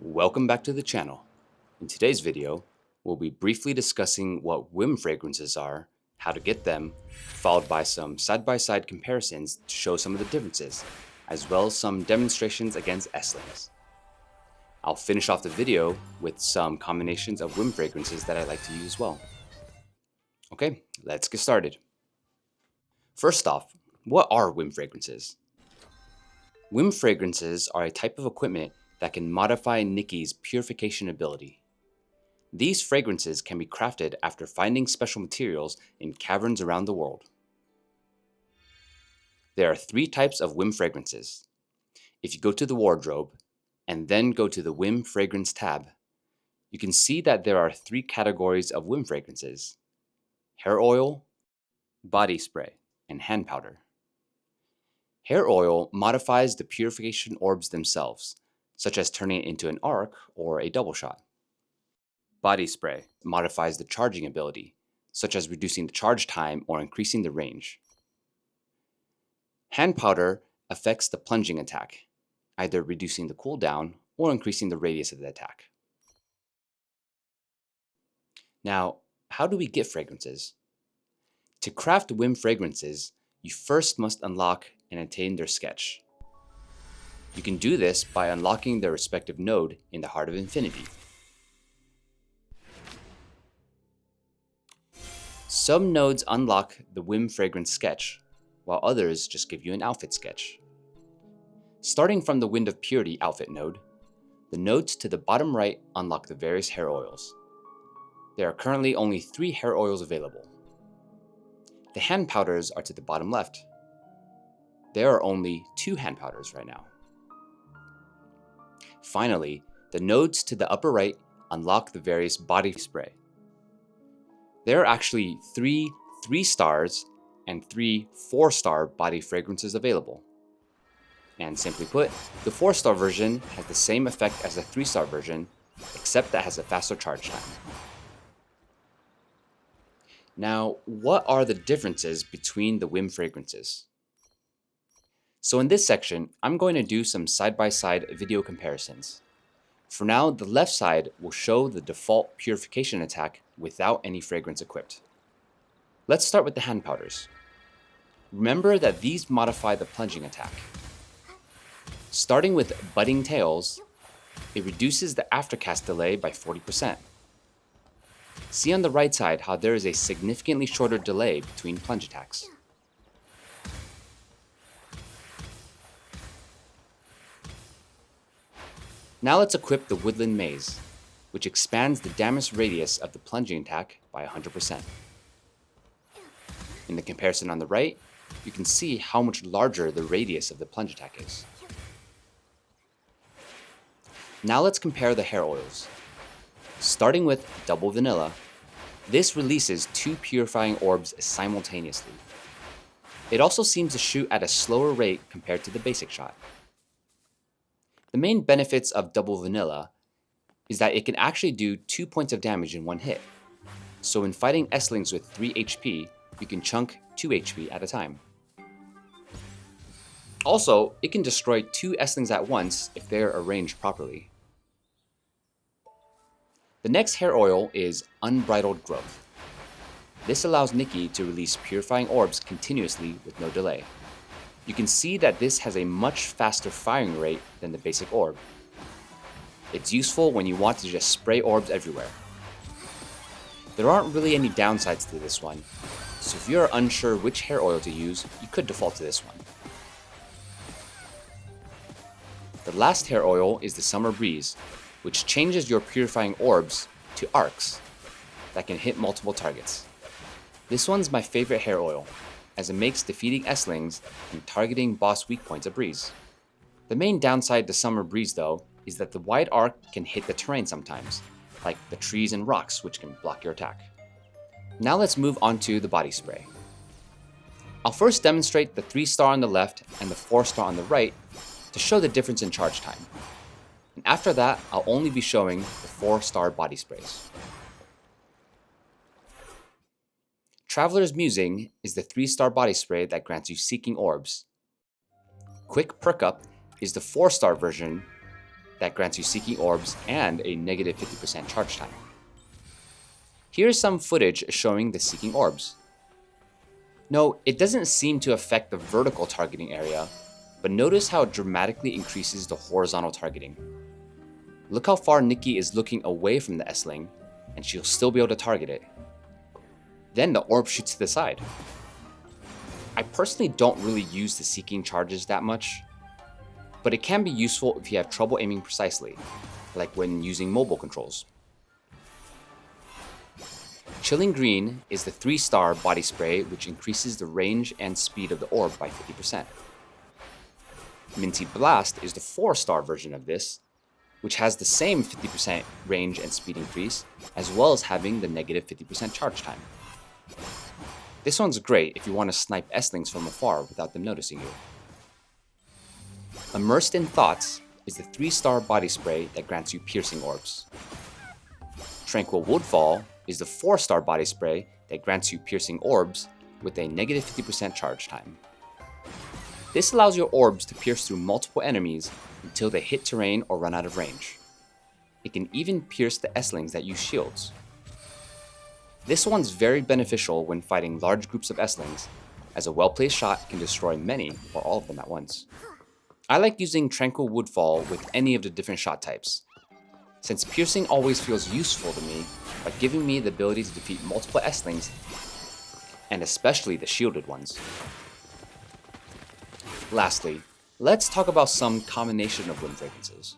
Welcome back to the channel. In today's video, we'll be briefly discussing what Whim fragrances are, how to get them, followed by some side-by-side comparisons to show some of the differences, as well as some demonstrations against Esslings. I'll finish off the video with some combinations of Whim fragrances that I like to use as well. Okay, let's get started. First off, what are Whim fragrances? Whim fragrances are a type of equipment that can modify Nikki's purification ability. These fragrances can be crafted after finding special materials in caverns around the world. There are 3 types of Whim fragrances. If you go to the wardrobe and then go to the Whim Fragrance tab, you can see that there are 3 categories of Whim fragrances: hair oil, body spray, and hand powder. Hair oil modifies the purification orbs themselves, such as turning it into an arc or a double shot. Body spray modifies the charging ability, such as reducing the charge time or increasing the range. Hand powder affects the plunging attack, either reducing the cooldown or increasing the radius of the attack. Now, how do we get fragrances? To craft Whim fragrances, you first must unlock and attain their sketch. You can do this by unlocking their respective node in the Heart of Infinity. Some nodes unlock the Whim Fragrance sketch, while others just give you an outfit sketch. Starting from the Wind of Purity outfit node, the nodes to the bottom right unlock the various hair oils. There are currently only 3 hair oils available. The hand powders are to the bottom left. There are only 2 hand powders right now. Finally, the nodes to the upper right unlock the various body spray. There are actually 3 3-stars and 3 4-star body fragrances available. And simply put, the 4-star version has the same effect as the 3-star version, except that has a faster charge time. Now, what are the differences between the Whim fragrances? So in this section, I'm going to do some side-by-side video comparisons. For now, the left side will show the default purification attack without any fragrance equipped. Let's start with the hand powders. Remember that these modify the plunging attack. Starting with budding tails, it reduces the aftercast delay by 40%. See on the right side how there is a significantly shorter delay between plunge attacks. Now let's equip the Woodland Maze, which expands the damage radius of the plunging attack by 100%. In the comparison on the right, you can see how much larger the radius of the plunge attack is. Now let's compare the hair oils. Starting with Double Vanilla, this releases 2 purifying orbs simultaneously. It also seems to shoot at a slower rate compared to the basic shot. The main benefits of Double Vanilla is that it can actually do 2 points of damage in one hit. So when fighting Esslings with 3 HP, you can chunk 2 HP at a time. Also, it can destroy 2 Esslings at once if they are arranged properly. The next hair oil is Unbridled Growth. This allows Nikki to release purifying orbs continuously with no delay. You can see that this has a much faster firing rate than the basic orb. It's useful when you want to just spray orbs everywhere. There aren't really any downsides to this one, so if you're unsure which hair oil to use, you could default to this one. The last hair oil is the Summer Breeze, which changes your purifying orbs to arcs that can hit multiple targets. This one's my favorite hair oil, as it makes defeating Esslings and targeting boss weak points a breeze. The main downside to Summer Breeze though is that the wide arc can hit the terrain sometimes, like the trees and rocks, which can block your attack. Now let's move on to the body spray. I'll first demonstrate the 3-star on the left and the 4-star on the right to show the difference in charge time. And after that, I'll only be showing the 4-star body sprays. Traveler's Musing is the 3-star body spray that grants you Seeking Orbs. Quick Perk Up is the 4-star version that grants you Seeking Orbs and a negative 50% charge time. Here's some footage showing the Seeking Orbs. No, it doesn't seem to affect the vertical targeting area, but notice how it dramatically increases the horizontal targeting. Look how far Nikki is looking away from the S-Ling, and she'll still be able to target it. Then the orb shoots to the side. I personally don't really use the Seeking charges that much, but it can be useful if you have trouble aiming precisely, like when using mobile controls. Chilling Green is the 3-star body spray which increases the range and speed of the orb by 50%. Minty Blast is the 4-star version of this, which has the same 50% range and speed increase, as well as having the negative 50% charge time. This one's great if you want to snipe S-Lings from afar without them noticing you. Immersed in Thoughts is the 3-star body spray that grants you piercing orbs. Tranquil Woodfall is the 4-star body spray that grants you piercing orbs with a negative 50% charge time. This allows your orbs to pierce through multiple enemies until they hit terrain or run out of range. It can even pierce the S-Lings that use shields. This one's very beneficial when fighting large groups of S-Lings, as a well-placed shot can destroy many or all of them at once. I like using Tranquil Woodfall with any of the different shot types, since piercing always feels useful to me by giving me the ability to defeat multiple S-Lings, and especially the shielded ones. Lastly, let's talk about some combination of Whim Fragrances.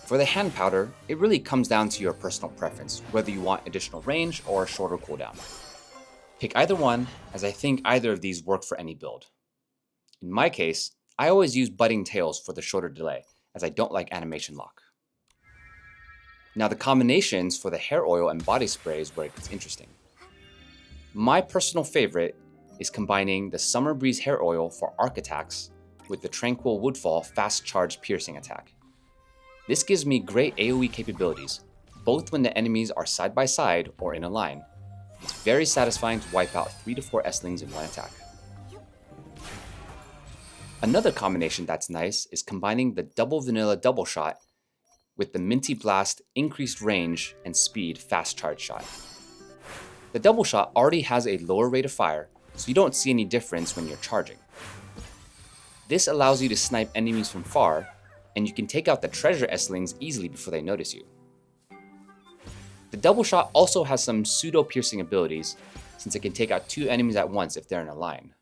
For the hand powder, it really comes down to your personal preference, whether you want additional range or a shorter cooldown. Pick either one, as I think either of these work for any build. In my case, I always use Budding Tails for the shorter delay, as I don't like animation lock. Now the combinations for the hair oil and body spray is where it gets interesting. My personal favorite is combining the Summer Breeze hair oil for arc attacks with the Tranquil Woodfall fast charge piercing attack. This gives me great AoE capabilities, both when the enemies are side by side or in a line. It's very satisfying to wipe out 3 to 4 S-Lings in one attack. Another combination that's nice is combining the Double Vanilla Double Shot with the Minty Blast increased range and speed fast charge shot. The double shot already has a lower rate of fire, so you don't see any difference when you're charging. This allows you to snipe enemies from far, and you can take out the treasure S-Lings easily before they notice you. The double shot also has some pseudo piercing abilities, since it can take out 2 enemies at once if they're in a line.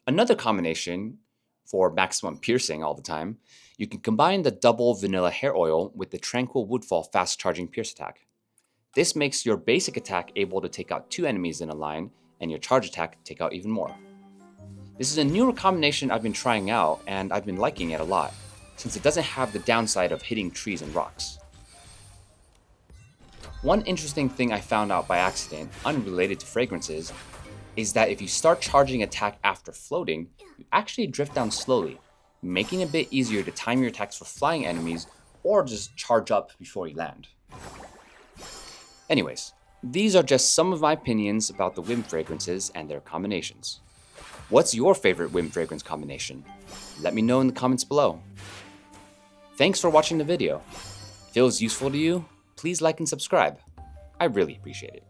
Another combination for maximum piercing all the time, you can combine the double vanilla hair oil with the Tranquil Woodfall fast charging pierce attack. This makes your basic attack able to take out 2 enemies in a line, and your charge attack take out even more. This is a newer combination I've been trying out, and I've been liking it a lot, since it doesn't have the downside of hitting trees and rocks. One interesting thing I found out by accident, unrelated to fragrances, is that if you start charging attack after floating, you actually drift down slowly, making it a bit easier to time your attacks for flying enemies or just charge up before you land. Anyways, these are just some of my opinions about the Whim Fragrances and their combinations. What's your favorite Whim Fragrance combination? Let me know in the comments below. Thanks for watching the video. If it was useful to you, please like and subscribe. I really appreciate it.